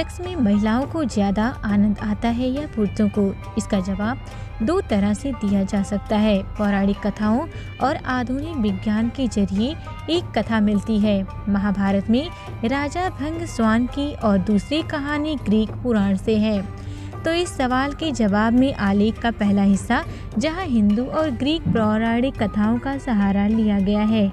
Sex में महिलाओं को ज़्यादा आनंद आता है या पुरुषों को? इसका जवाब दो तरह से दिया जा सकता है। पौराणिक कथाओं और आधुनिक विज्ञान के जरिए एक कथा मिलती है महाभारत में राजा भंगस्वान की, और दूसरी कहानी ग्रीक पुराण से है। तो इस सवाल के जवाब में आलेख का पहला हिस्सा, जहां हिंदू और ग्रीक पौराणिक कथाओं का सहारा लिया गया है।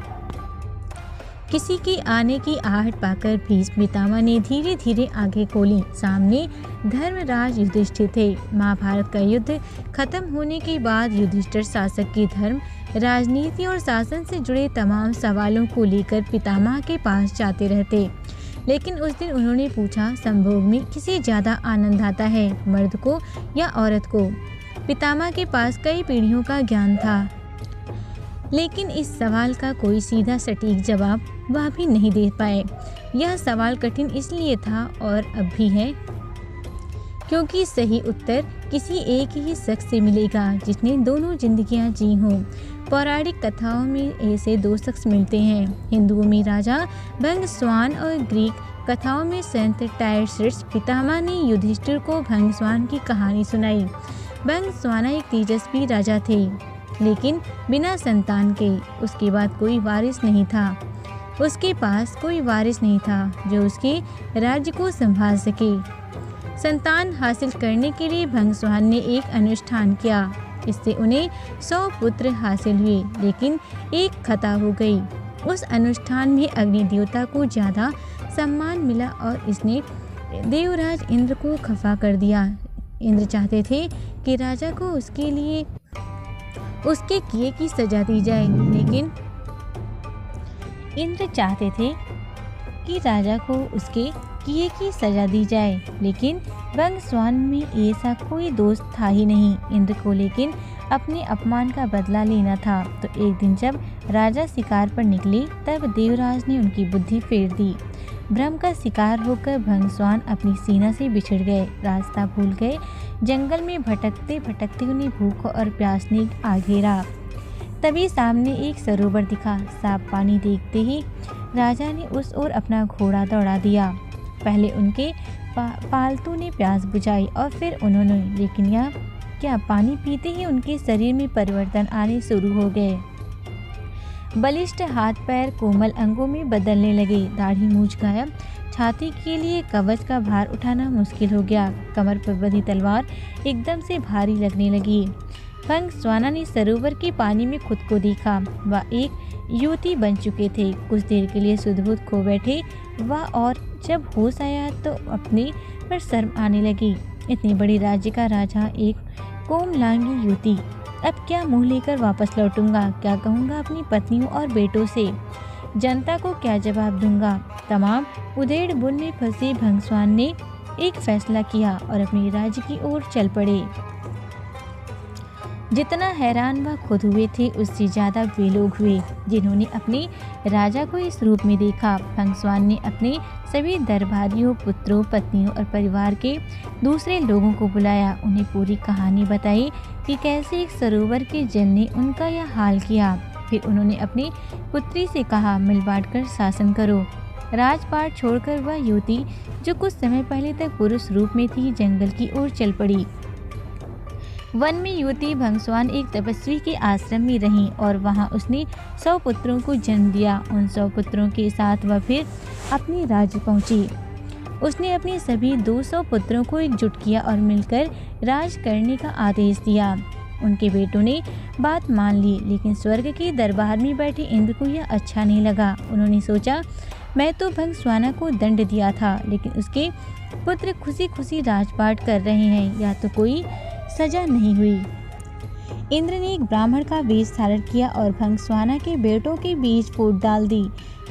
किसी के आने की आहट पाकर भीष्म पितामह ने धीरे धीरे आंखें खोली। सामने धर्मराज युधिष्ठिर थे। महाभारत का युद्ध खत्म होने के बाद युधिष्ठिर शासक की धर्म, राजनीति और शासन से जुड़े तमाम सवालों को लेकर पितामह के पास जाते रहते। लेकिन उस दिन उन्होंने पूछा, संभोग में किसे ज़्यादा आनंद आता है, मर्द को या औरत को? पितामह के पास कई पीढ़ियों का ज्ञान था, लेकिन इस सवाल का कोई सीधा सटीक जवाब वह भी नहीं दे पाए। यह सवाल कठिन इसलिए था और अब भी है, क्योंकि सही उत्तर किसी एक ही शख्स से मिलेगा जिसने दोनों जिंदगियां जी हों। पौराणिक कथाओं में ऐसे दो शख्स मिलते हैं। हिंदुओं में राजा भंगस्वान और ग्रीक कथाओं में संत टायरसिस। पितामह ने युधिष्ठिर को भंगस्वान की कहानी सुनाई। भंगस्वान एक तेजस्वी राजा थे, लेकिन बिना संतान के। उसके बाद कोई वारिस नहीं था। उसके पास कोई वारिस नहीं था जो उसके राज्य को संभाल सके। संतान हासिल करने के लिए भंगस्वान ने एक अनुष्ठान किया। इससे उन्हें 100 पुत्र हासिल हुए, लेकिन एक खता हो गई। उस अनुष्ठान में अग्नि देवता को ज़्यादा सम्मान मिला और इसने देवराज इंद्र को खफा कर दिया। इंद्र चाहते थे कि राजा को उसके किए की सजा दी जाए, लेकिन इंद्र चाहते थे कि राजा को उसके किए की सजा दी जाए, लेकिन भंगस्वान में ऐसा कोई दोस्त था ही नहीं। इंद्र को लेकिन अपने अपमान का बदला लेना था। तो एक दिन जब राजा शिकार पर निकले, तब देवराज ने उनकी बुद्धि फेर दी। भ्रम का शिकार होकर भंगस्वान अपनी सेना से बिछड़ गए, रास्ता भूल गए। जंगल में भटकते भटकते उन्हें भूख और प्यास ने आ घेरा। तभी सामने एक सरोवर दिखा। साफ पानी देखते ही राजा ने उस ओर अपना घोड़ा दौड़ा दिया। पहले उनके पालतू ने प्यास बुझाई और फिर उन्होंने, लेकिन यह क्या, पानी पीते ही उनके शरीर में परिवर्तन आने शुरू हो गए। बलिष्ठ हाथ पैर कोमल अंगों में बदलने लगे। दाढ़ी मूंछ गायब। छाती के लिए कवच का भार उठाना मुश्किल हो गया। कमर पर बंधी तलवार एकदम से भारी लगने लगी। भंगस्वाना ने सरोवर के पानी में खुद को देखा। वह एक युवती बन चुके थे। कुछ देर के लिए सुध-बुध खो बैठे वह, और जब होश आया तो अपने पर शर्म आने लगी। इतने बड़े राज्य का राजा, एक कोमलांगी युवती। अब क्या मुंह लेकर वापस लौटूंगा? क्या कहूँगा अपनी पत्नियों और बेटों से? जनता को क्या जवाब दूंगा? तमाम उधेड़-बुन में फंसे भंगस्वान ने एक फैसला किया और अपने राज्य की ओर चल पड़े। जितना हैरान वह खुद हुए थे, उससे ज़्यादा वे लोग हुए जिन्होंने अपने राजा को इस रूप में देखा। भंगस्वान ने अपने सभी दरबारियों, पुत्रों, पत्नियों और परिवार के दूसरे लोगों को बुलाया। उन्हें पूरी कहानी बताई कि कैसे एक सरोवर के जल ने उनका यह हाल किया। फिर उन्होंने अपनी पुत्री से कहा, मिल बांट कर शासन करो। राजपाट छोड़कर वह युवती, जो कुछ समय पहले तक पुरुष रूप में थी, जंगल की ओर चल पड़ी। वन में युवती भंगस्वान एक तपस्वी के आश्रम में रही और वहां उसने 100 पुत्रों को जन्म दिया। उन 100 पुत्रों के साथ वह फिर अपने राज्य पहुंची। उसने अपने सभी 200 पुत्रों को एकजुट किया और मिलकर राज करने का आदेश दिया। उनके बेटों ने बात मान ली, लेकिन स्वर्ग के दरबार में बैठे इंद्र को यह अच्छा नहीं लगा। उन्होंने सोचा, मैं तो भंगस्वाना को दंड दिया था, लेकिन उसके पुत्र खुशी खुशी राजपाट कर रहे हैं, या तो कोई सजा नहीं हुई। इंद्र ने एक ब्राह्मण का वेश धारण किया और भंगस्वाना के बेटों के बीच फूट डाल दी।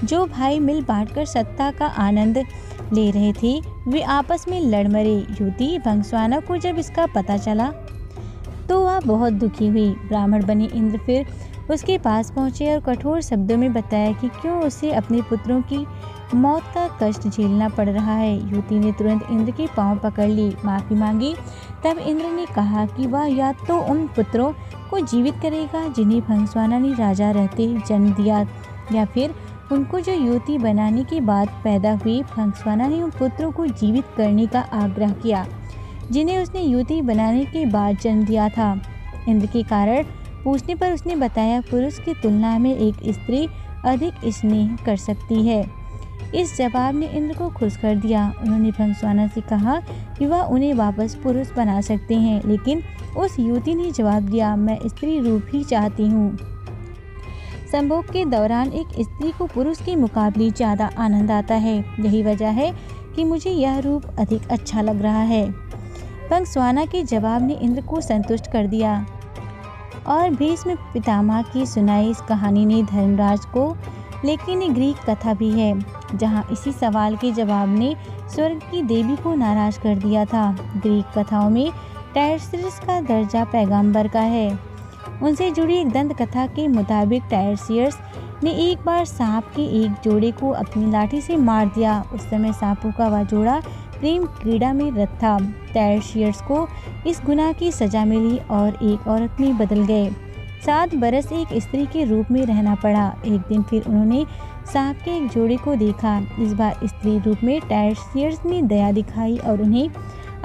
जो भाई मिल बांटकर सत्ता का आनंद ले रहे थे, वे आपस में लड़ मरे। युवती भंगस्वाना को जब इसका पता चला तो वह बहुत दुखी हुई। ब्राह्मण बने इंद्र फिर उसके पास पहुंचे और कठोर शब्दों में बताया कि क्यों उसे अपने पुत्रों की मौत का कष्ट झेलना पड़ रहा है। युवती ने तुरंत इंद्र के पांव पकड़ ली, माफ़ी मांगी। तब इंद्र ने कहा कि वह या तो उन पुत्रों को जीवित करेगा जिन्हें भंगस्वाना ने राजा रहते जन्म दिया, या फिर उनको जो युवती बनाने के बाद पैदा हुए फंगसवाना ने उन पुत्रों को जीवित करने का आग्रह किया जिन्हें उसने युवती बनाने के बाद जन्म दिया था। इंद्र के कारण पूछने पर उसने बताया पुरुष की तुलना में एक स्त्री अधिक स्नेह कर सकती है। इस जवाब ने इंद्र को खुश कर दिया। उन्होंने फंगसवाना से कहा कि वह उन्हें वापस पुरुष बना सकते हैं, लेकिन उस युवती ने जवाब दिया, मैं स्त्री रूप ही चाहती हूँ। संभोग के दौरान एक स्त्री को पुरुष के मुकाबले ज़्यादा आनंद आता है। यही वजह है कि मुझे यह रूप अधिक अच्छा लग रहा है। फंगसवाना के जवाब ने इंद्र को संतुष्ट कर दिया और भीष्म पितामह की सुनाई इस कहानी ने धर्मराज को, लेकिन एक ग्रीक कथा भी है जहां इसी सवाल के जवाब ने स्वर्ग की देवी को नाराज कर दिया था। ग्रीक कथाओं में टायर्सियस का दर्जा पैगंबर का है। उनसे जुड़ी एक दंत कथा के मुताबिक टायर्सियस ने एक बार सांप के एक जोड़े को अपनी लाठी से मार दिया। उस समय सांपों का वह जोड़ा प्रेम क्रीड़ा में रत था। टायर्सियस को इस गुनाह की सजा मिली और एक औरत में बदल गए। 7 बरस एक स्त्री के रूप में रहना पड़ा। एक दिन फिर उन्होंने सांप के एक जोड़े को देखा। इस बार स्त्री रूप में टायर्सियस ने दया दिखाई और उन्हें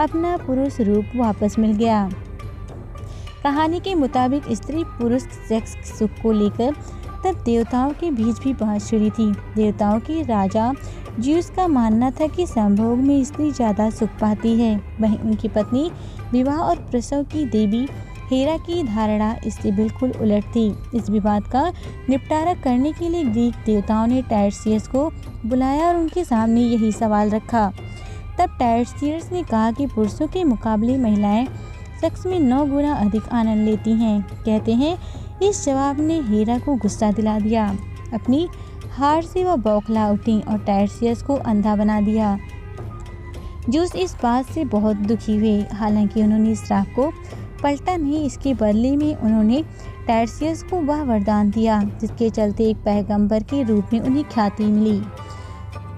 अपना पुरुष रूप वापस मिल गया। कहानी के मुताबिक स्त्री पुरुष सेक्स सुख को लेकर तब देवताओं के बीच भी बहस छिड़ी थी। देवताओं के राजा ज्यूस का मानना था कि संभोग में स्त्री ज़्यादा सुख पाती है, वहीं उनकी पत्नी विवाह और प्रसव की देवी हेरा की धारणा इससे बिल्कुल उलट थी। इस विवाद का निपटारा करने के लिए ग्रीक देवताओं ने टायर्सियस को बुलाया और उनके सामने यही सवाल रखा। तब टायर्सियस ने कहा कि पुरुषों के मुकाबले महिलाएं सेक्स में 9 गुना अधिक आनंद लेती हैं। कहते हैं इस जवाब ने हेरा को गुस्सा दिला दिया। अपनी हार से वह बौखला उठी और टायर्सियस को अंधा बना दिया। जूस इस बात से बहुत दुखी हुए। हालांकि उन्होंने इस श्राप को पलटा नहीं, इसके बदले में उन्होंने टायर्सियस को वह वरदान दिया जिसके चलते एक पैगंबर के रूप में उन्हें ख्याति मिली।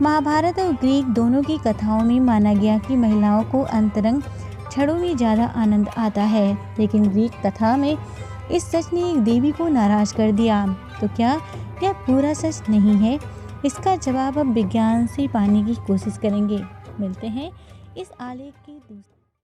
महाभारत और ग्रीक दोनों की कथाओं में माना गया कि महिलाओं को अंतरंग क्षणों में ज़्यादा आनंद आता है, लेकिन ग्रीक कथा में इस सच ने एक देवी को नाराज कर दिया। तो क्या यह पूरा सच नहीं है? इसका जवाब अब विज्ञान से पाने की कोशिश करेंगे। मिलते हैं इस आलेख के दूसरे